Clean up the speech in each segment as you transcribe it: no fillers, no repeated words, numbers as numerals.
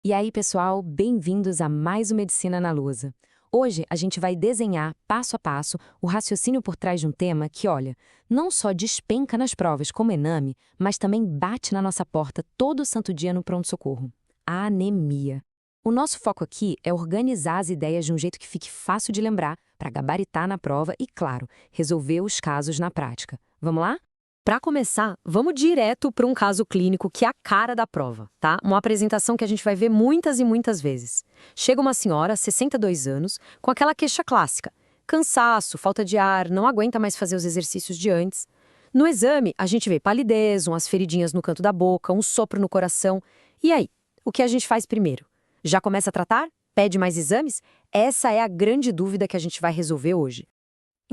E aí, pessoal, bem-vindos a mais uma Medicina na Lousa. Hoje a gente vai desenhar, passo a passo, o raciocínio por trás de um tema que, olha, não só despenca nas provas como Ename, mas também bate na nossa porta todo santo dia no pronto-socorro: a anemia. O nosso foco aqui é organizar as ideias de um jeito que fique fácil de lembrar, para gabaritar na prova e, claro, resolver os casos na prática. Vamos lá? Para começar, vamos direto para um caso clínico que é a cara da prova, tá? Uma apresentação que a gente vai ver muitas e muitas vezes. Chega uma senhora, 62 anos, com aquela queixa clássica: cansaço, falta de ar, não aguenta mais fazer os exercícios de antes. No exame, a gente vê palidez, umas feridinhas no canto da boca, um sopro no coração. E aí, o que a gente faz primeiro? Já começa a tratar? Pede mais exames? Essa é a grande dúvida que a gente vai resolver hoje.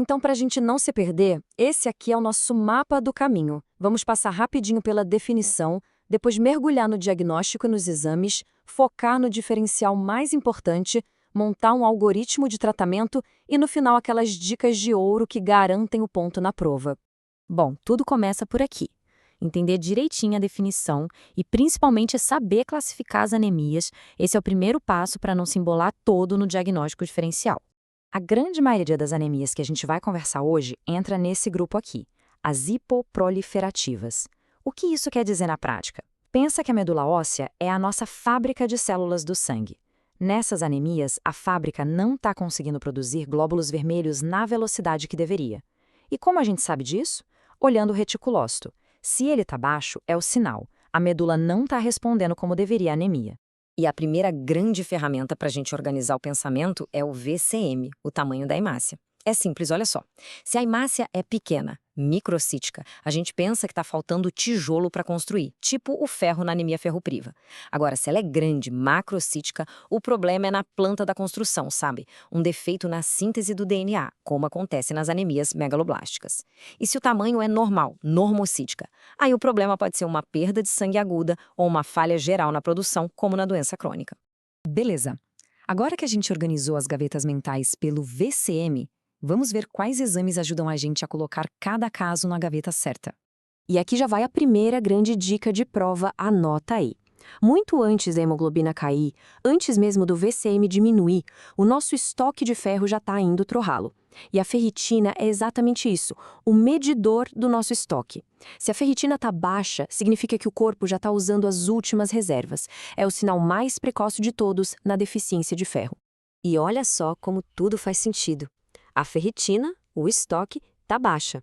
Então, para a gente não se perder, esse aqui é o nosso mapa do caminho. Vamos passar rapidinho pela definição, depois mergulhar no diagnóstico e nos exames, focar no diferencial mais importante, montar um algoritmo de tratamento e, no final, aquelas dicas de ouro que garantem o ponto na prova. Bom, tudo começa por aqui. Entender direitinho a definição e principalmente saber classificar as anemias, esse é o primeiro passo para não se embolar todo no diagnóstico diferencial. A grande maioria das anemias que a gente vai conversar hoje entra nesse grupo aqui, as hipoproliferativas. O que isso quer dizer na prática? Pensa que a medula óssea é a nossa fábrica de células do sangue. Nessas anemias, a fábrica não está conseguindo produzir glóbulos vermelhos na velocidade que deveria. E como a gente sabe disso? Olhando o reticulócito. Se ele está baixo, é o sinal. A medula não está respondendo como deveria a anemia. E a primeira grande ferramenta para a gente organizar o pensamento é o VCM, o tamanho da hemácia. É simples, olha só. Se a hemácia é pequena, microcítica, a gente pensa que está faltando tijolo para construir, tipo o ferro na anemia ferropriva. Agora, se ela é grande, macrocítica, o problema é na planta da construção, sabe? Um defeito na síntese do DNA, como acontece nas anemias megaloblásticas. E se o tamanho é normal, normocítica, aí o problema pode ser uma perda de sangue aguda ou uma falha geral na produção, como na doença crônica. Beleza. Agora que a gente organizou as gavetas mentais pelo VCM, vamos ver quais exames ajudam a gente a colocar cada caso na gaveta certa. E aqui já vai a primeira grande dica de prova, anota aí. Muito antes da hemoglobina cair, antes mesmo do VCM diminuir, o nosso estoque de ferro já está indo pro ralo. E a ferritina é exatamente isso, o medidor do nosso estoque. Se a ferritina está baixa, significa que o corpo já está usando as últimas reservas. É o sinal mais precoce de todos na deficiência de ferro. E olha só como tudo faz sentido. A ferritina, o estoque, está baixa.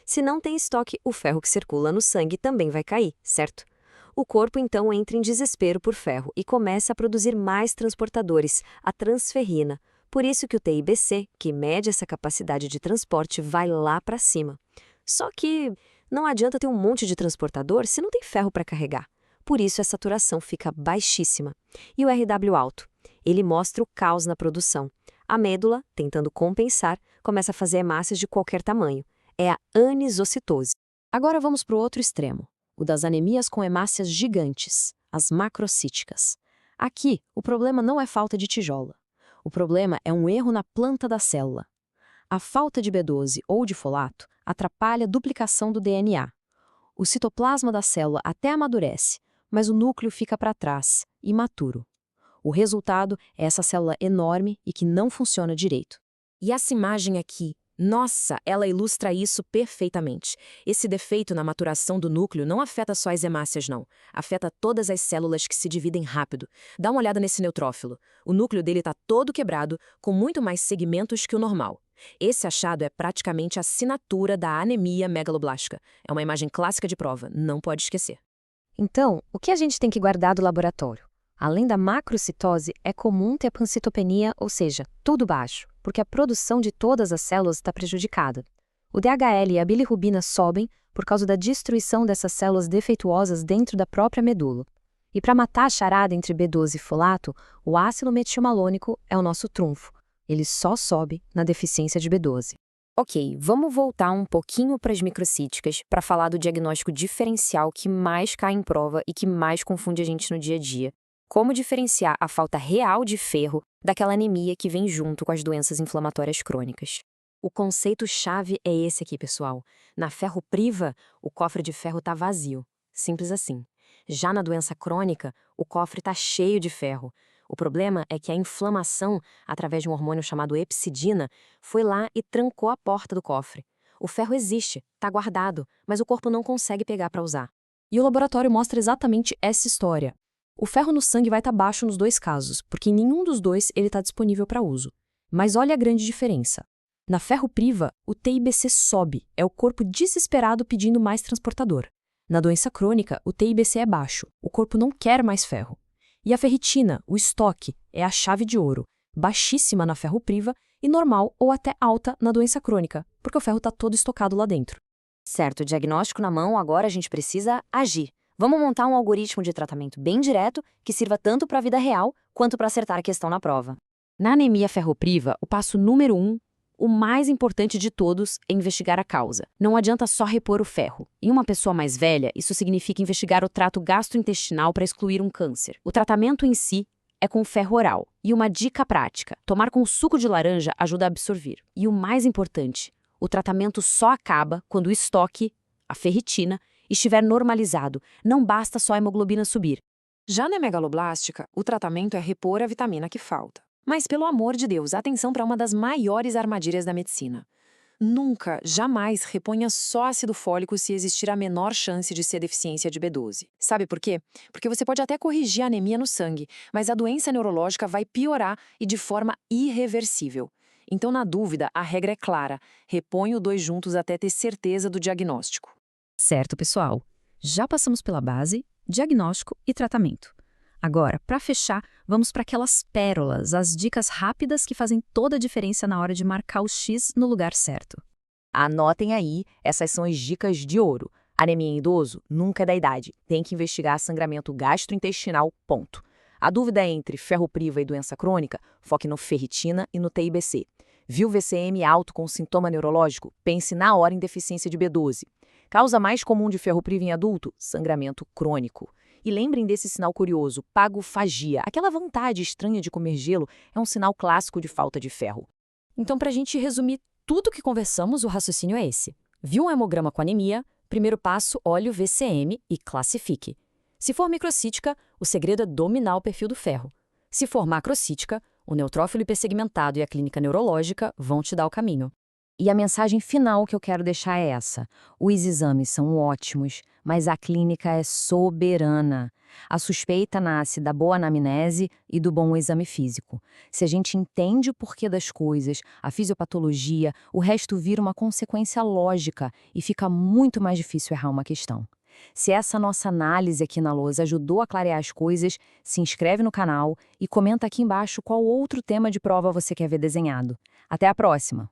Se não tem estoque, o ferro que circula no sangue também vai cair, certo? O corpo então entra em desespero por ferro e começa a produzir mais transportadores, a transferrina. Por isso que o TIBC, que mede essa capacidade de transporte, vai lá para cima. Só que não adianta ter um monte de transportador se não tem ferro para carregar. Por isso a saturação fica baixíssima. E o RW alto? Ele mostra o caos na produção. A medula, tentando compensar, começa a fazer hemácias de qualquer tamanho. É a anisocitose. Agora vamos para o outro extremo, o das anemias com hemácias gigantes, as macrocíticas. Aqui, o problema não é falta de tijolo. O problema é um erro na planta da célula. A falta de B12 ou de folato atrapalha a duplicação do DNA. O citoplasma da célula até amadurece, mas o núcleo fica para trás, imaturo. O resultado é essa célula enorme e que não funciona direito. E essa imagem aqui, nossa, ela ilustra isso perfeitamente. Esse defeito na maturação do núcleo não afeta só as hemácias, não. Afeta todas as células que se dividem rápido. Dá uma olhada nesse neutrófilo. O núcleo dele está todo quebrado, com muito mais segmentos que o normal. Esse achado é praticamente a assinatura da anemia megaloblástica. É uma imagem clássica de prova, não pode esquecer. Então, o que a gente tem que guardar do laboratório? Além da macrocitose, é comum ter pancitopenia, ou seja, tudo baixo, porque a produção de todas as células está prejudicada. O DHL e a bilirrubina sobem por causa da destruição dessas células defeituosas dentro da própria medula. E para matar a charada entre B12 e folato, o ácido metilmalônico é o nosso trunfo. Ele só sobe na deficiência de B12. Ok, vamos voltar um pouquinho para as microcíticas para falar do diagnóstico diferencial que mais cai em prova e que mais confunde a gente no dia a dia. Como diferenciar a falta real de ferro daquela anemia que vem junto com as doenças inflamatórias crônicas. O conceito-chave é esse aqui, pessoal. Na ferropriva, o cofre de ferro está vazio. Simples assim. Já na doença crônica, O cofre está cheio de ferro. O problema é que a inflamação, através de um hormônio chamado epsidina, foi lá e trancou a porta do cofre. O ferro existe, está guardado, mas o corpo não consegue pegar para usar. E o laboratório mostra exatamente essa história. O ferro no sangue vai estar baixo nos dois casos, porque em nenhum dos dois ele está disponível para uso. Mas olha a grande diferença. Na ferropriva, o TIBC sobe, é o corpo desesperado pedindo mais transportador. Na doença crônica, o TIBC é baixo, o corpo não quer mais ferro. E a ferritina, o estoque, é a chave de ouro, baixíssima na ferropriva e normal ou até alta na doença crônica, porque o ferro está todo estocado lá dentro. Certo, diagnóstico na mão, agora a gente precisa agir. Vamos montar um algoritmo de tratamento bem direto que sirva tanto para a vida real quanto para acertar a questão na prova. Na anemia ferropriva, o passo número 1, o mais importante de todos, é investigar a causa. Não adianta só repor o ferro. Em uma pessoa mais velha, isso significa investigar o trato gastrointestinal para excluir um câncer. O tratamento em si é com ferro oral. E uma dica prática: tomar com suco de laranja ajuda a absorver. E o mais importante, o tratamento só acaba quando o estoque, a ferritina, estiver normalizado. Não basta só a hemoglobina subir. Já na megaloblástica, o tratamento é repor a vitamina que falta. Mas, pelo amor de Deus, atenção para uma das maiores armadilhas da medicina. Nunca, jamais reponha só ácido fólico se existir a menor chance de ser deficiência de B12. Sabe por quê? Porque você pode até corrigir a anemia no sangue, mas a doença neurológica vai piorar e de forma irreversível. Então, na dúvida, a regra é clara: reponha os dois juntos até ter certeza do diagnóstico. Certo, pessoal. Já passamos pela base, diagnóstico e tratamento. Agora, para fechar, vamos para aquelas pérolas, as dicas rápidas que fazem toda a diferença na hora de marcar o X no lugar certo. Anotem aí, essas são as dicas de ouro. Anemia em idoso nunca é da idade. Tem que investigar sangramento gastrointestinal, ponto. A dúvida é entre ferropriva e doença crônica, foque no ferritina e no TIBC. Viu VCM alto com sintoma neurológico? Pense na hora em deficiência de B12. Causa mais comum de ferropriva em adulto? Sangramento crônico. E lembrem desse sinal curioso, pagofagia. Aquela vontade estranha de comer gelo é um sinal clássico de falta de ferro. Então, para a gente resumir tudo o que conversamos, o raciocínio é esse. Viu um hemograma com anemia? Primeiro passo, olhe o VCM e classifique. Se for microcítica, o segredo é dominar o perfil do ferro. Se for macrocítica, o neutrófilo hipersegmentado e a clínica neurológica vão te dar o caminho. E a mensagem final que eu quero deixar é essa: os exames são ótimos, mas a clínica é soberana. A suspeita nasce da boa anamnese e do bom exame físico. Se a gente entende o porquê das coisas, a fisiopatologia, o resto vira uma consequência lógica e fica muito mais difícil errar uma questão. Se essa nossa análise aqui na lousa ajudou a clarear as coisas, se inscreve no canal e comenta aqui embaixo qual outro tema de prova você quer ver desenhado. Até a próxima!